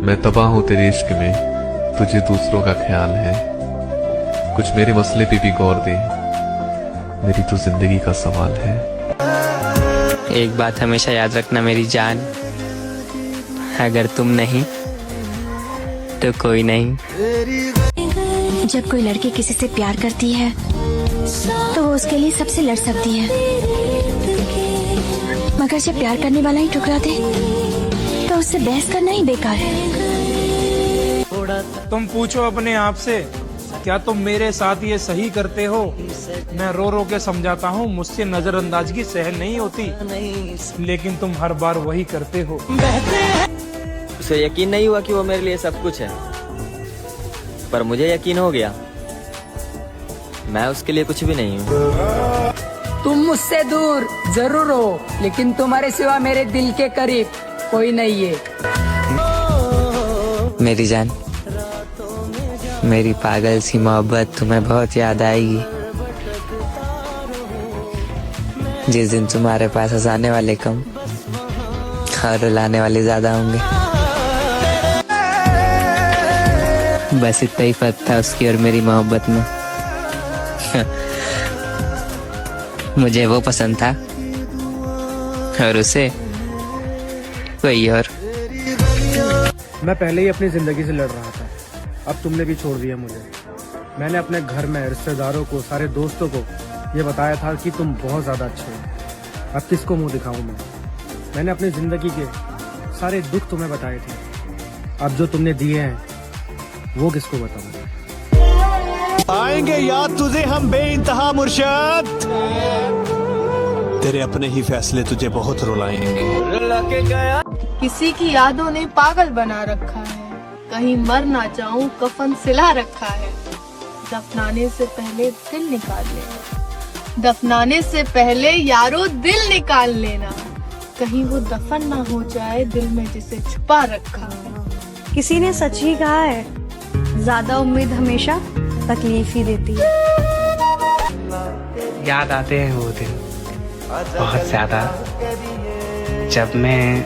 मैं तबाह हूँ तेरे इश्क में, तुझे दूसरों का ख्याल है। कुछ मेरे मसले पे भी गौर दे, मेरी तो जिंदगी का सवाल है। एक बात हमेशा याद रखना मेरी जान, अगर तुम नहीं तो कोई नहीं। जब कोई लड़की किसी से प्यार करती है तो वो उसके लिए सबसे लड़ सकती है, मगर जब प्यार करने वाला ही ठुकरा दे तो उससे बहस करना ही बेकार है। तुम पूछो अपने आप से, क्या तुम मेरे साथ ये सही करते हो? मैं रो रो के समझाता हूँ, मुझसे नजरअंदाजगी सहन नहीं होती, लेकिन तुम हर बार वही करते हो। उसे यकीन नहीं हुआ कि वो मेरे लिए सब कुछ है, पर मुझे यकीन हो गया मैं उसके लिए कुछ भी नहीं हूँ। तुम मुझसे दूर जरूर हो, लेकिन तुम्हारे सिवा मेरे दिल के करीब कोई नहीं है। मेरी जान, मेरी पागल सी मोहब्बत तुम्हें बहुत याद आएगी जिस दिन तुम्हारे पास हंसाने वाले कम और रुलाने वाले ज्यादा होंगे। बस इतना ही फर्क था उसकी और मेरी मोहब्बत में। मुझे वो पसंद था और उसे कोई और। मैं पहले ही अपनी जिंदगी से लड़ रहा था, अब तुमने भी छोड़ दिया मुझे। मैंने अपने घर में रिश्तेदारों को, सारे दोस्तों को ये बताया था कि तुम बहुत ज्यादा अच्छे हो। अब किसको मुंह दिखाऊं मैं? मैंने अपनी जिंदगी के सारे दुख तुम्हें बताए थे, अब जो तुमने दिए हैं वो किसको बताऊं? आएंगे याद तुझे हम बेइंतहा मुर्शद, तेरे अपने ही फैसले तुझे बहुत रुलाएंगे। किसी की यादों ने पागल बना रखा है, कहीं मर ना जाऊं कफन सिला रखा है। दफनाने से पहले दिल निकाल लेना, दफनाने से पहले यारो दिल निकाल लेना, कहीं वो दफन ना हो जाए दिल में जिसे छुपा रखा है। किसी ने सच ही कहा है, ज्यादा उम्मीद हमेशा तकलीफ ही देती है। याद आते हैं वो दिन बहुत ज्यादा, जब मैं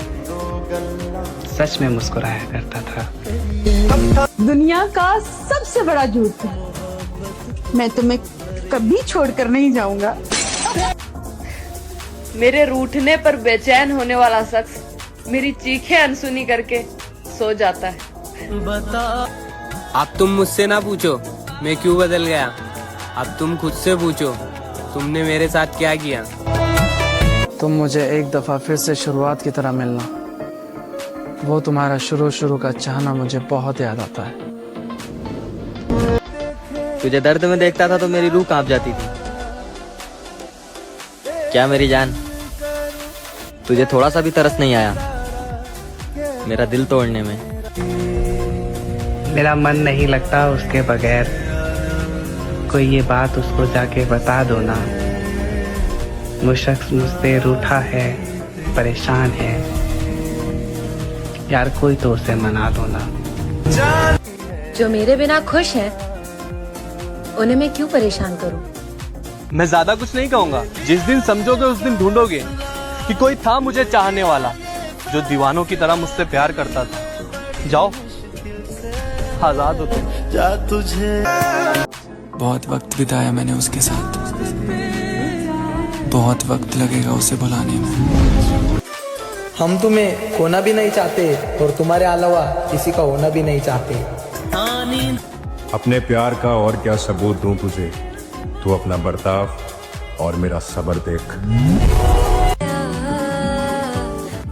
सच में मुस्कुराया करता था। दुनिया का सबसे बड़ा झूठ है, मैं तुम्हें कभी छोड़कर नहीं जाऊंगा। मेरे रूठने पर बेचैन होने वाला शख्स मेरी चीखें अनसुनी करके सो जाता है। अब तुम मुझसे ना पूछो मैं क्यों बदल गया, अब तुम खुद से पूछो तुमने मेरे साथ क्या किया। तुम मुझे एक दफा फिर से शुरुआत की तरह मिलना, वो तुम्हारा शुरू का चाहना मुझे बहुत याद आता है। तुझे दर्द में देखता था तो मेरी रूह कांप जाती थी। क्या मेरी जान, तुझे थोड़ा सा भी तरस नहीं आया मेरा दिल तोड़ने में? मेरा मन नहीं लगता उसके बगैर, कोई ये बात उसको जाके बता दो ना। वो शख्स मुझसे रूठा है, परेशान है, यार कोई तो उसे मना दो ना। जो मेरे बिना खुश है उन्हें मैं क्यों परेशान करूं? मैं ज्यादा कुछ नहीं कहूंगा, जिस दिन समझोगे उस दिन ढूंढोगे कि कोई था मुझे चाहने वाला, जो दीवानों की तरह मुझसे प्यार करता था। जाओ, आजाद हो तुम। जा तुझे बहुत वक्त बिताया मैंने उसके साथ, बहुत वक्त लगेगा उसे भुलाने में। हम तुम्हें खोना भी नहीं चाहते और तुम्हारे अलावा किसी का होना भी नहीं चाहते। अपने प्यार का और क्या सबूत दूं तुझे, तू अपना बर्ताव और मेरा सब्र देख।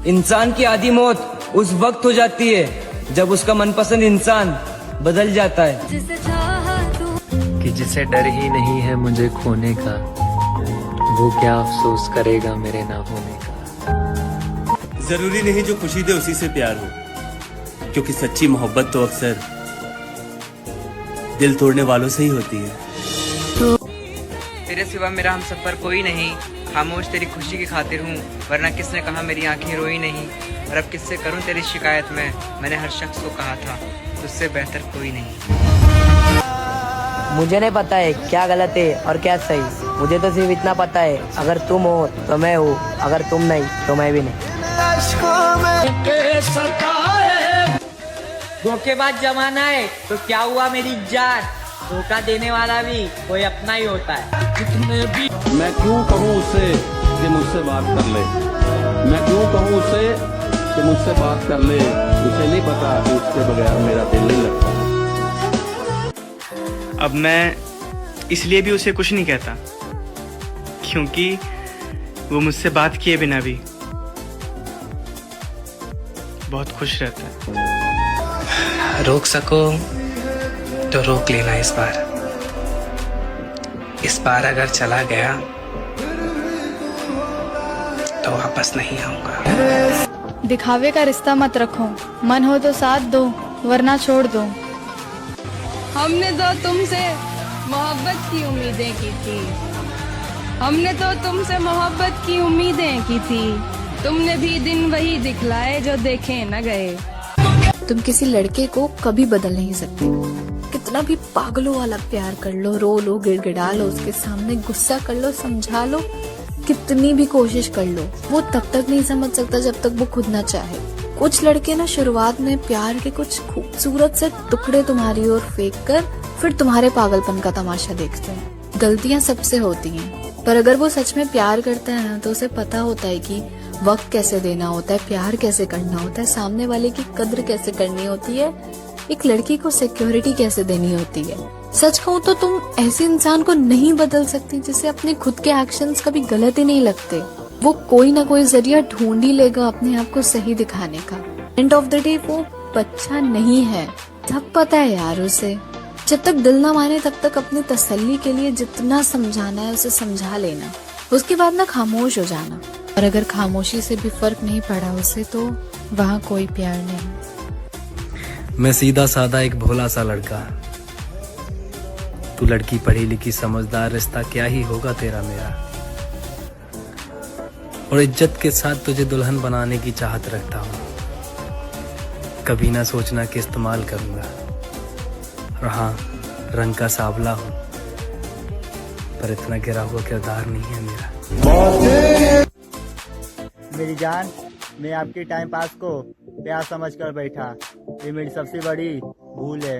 इंसान की आधी मौत उस वक्त हो जाती है जब उसका मनपसंद इंसान बदल जाता है। कि जिसे डर ही नहीं है मुझे खोने का, वो क्या अफसोस करेगा मेरे ना होने का। जरूरी नहीं जो खुशी दे उसी से प्यार हो, क्योंकि सच्ची मोहब्बत तो अक्सर दिल तोड़ने वालों से ही होती है। तेरे सिवा मेरा हम सफर कोई नहीं, खामोश तेरी खुशी की खातिर हूँ, वरना किसने कहा मेरी आंखें रोई नहीं। और अब किससे करूँ तेरी शिकायत में, मैंने हर शख्स को कहा था तुझसे बेहतर कोई नहीं। मुझे नहीं पता है क्या गलत है और क्या सही, मुझे तो सिर्फ इतना पता है, अगर तुम हो तो मैं हूँ, अगर तुम नहीं तो मैं भी नहीं। धोखेबाज जमाना है तो क्या हुआ मेरी जान, धोखा देने वाला भी कोई अपना ही होता है। जितने भी मैं क्यों कहूँ उससे कि मुझसे बात कर ले, मैं क्यों कहूँ उससे कि मुझसे बात कर ले, उसे नहीं पता कि उसके बगैर मेरा दिल नहीं लगता। अब मैं इसलिए भी उसे कुछ नहीं कहता क्योंकि वो मुझसे बात किए बिना भी बहुत खुश रहता है। रोक सको तो रोक लेना इस बार अगर चला गया तो वापस नहीं आऊंगा। दिखावे का रिश्ता मत रखो, मन हो तो साथ दो वरना छोड़ दो। हमने तो तुमसे मोहब्बत की उम्मीदें की थी, हमने तो तुमसे मोहब्बत की उम्मीदें की थी, तुमने भी दिन वही दिखलाए जो देखे न गए। तुम किसी लड़के को कभी बदल नहीं सकते, कितना भी पागलों वाला प्यार कर लो, रो लो, गिड़गिड़ा लो, उसके सामने गुस्सा कर लो, समझा लो, कितनी भी कोशिश कर लो, वो तब तक नहीं समझ सकता जब तक वो खुद ना चाहे। कुछ लड़के ना शुरुआत में प्यार के कुछ खूबसूरत से टुकड़े तुम्हारी ओर फेंक कर फिर तुम्हारे पागलपन का तमाशा देखते हैं। गलतियां सबसे होती हैं, पर अगर वो सच में प्यार करता है ना तो उसे पता होता है कि वक्त कैसे देना होता है, प्यार कैसे करना होता है, सामने वाले की कद्र कैसे करनी होती है, एक लड़की को सिक्योरिटी कैसे देनी होती है। सच कहूँ तो तुम ऐसे इंसान को नहीं बदल सकती जिसे अपने खुद के एक्शंस कभी गलत ही नहीं लगते। वो कोई ना कोई जरिया ढूंढ ही लेगा अपने आप को सही दिखाने का। एंड ऑफ द डे वो बच्चा नहीं है, सब पता है यार उसे। जब तक दिल ना माने तब तक अपनी तसल्ली के लिए जितना समझाना है उसे समझा लेना, उसके बाद ना खामोश हो जाना। और अगर खामोशी से भी फर्क नहीं पड़ा उसे तो वहाँ कोई प्यार नहीं। मैं सीधा साधा एक भोला सा लड़का, तू लड़की पढ़ी लिखी समझदार, रिश्ता क्या ही होगा तेरा मेरा। और इज्जत के साथ तुझे दुल्हन बनाने की चाहत रखता हूँ, कभी ना सोचना कि इस्तेमाल करूंगा। और हाँ, रंग का सांवला हूँ पर इतना गिरा हुआ किरदार नहीं है मेरा। मेरी जान, मैं आपके टाइम पास को प्यार समझकर बैठा, ये मेरी सबसे बड़ी भूल है।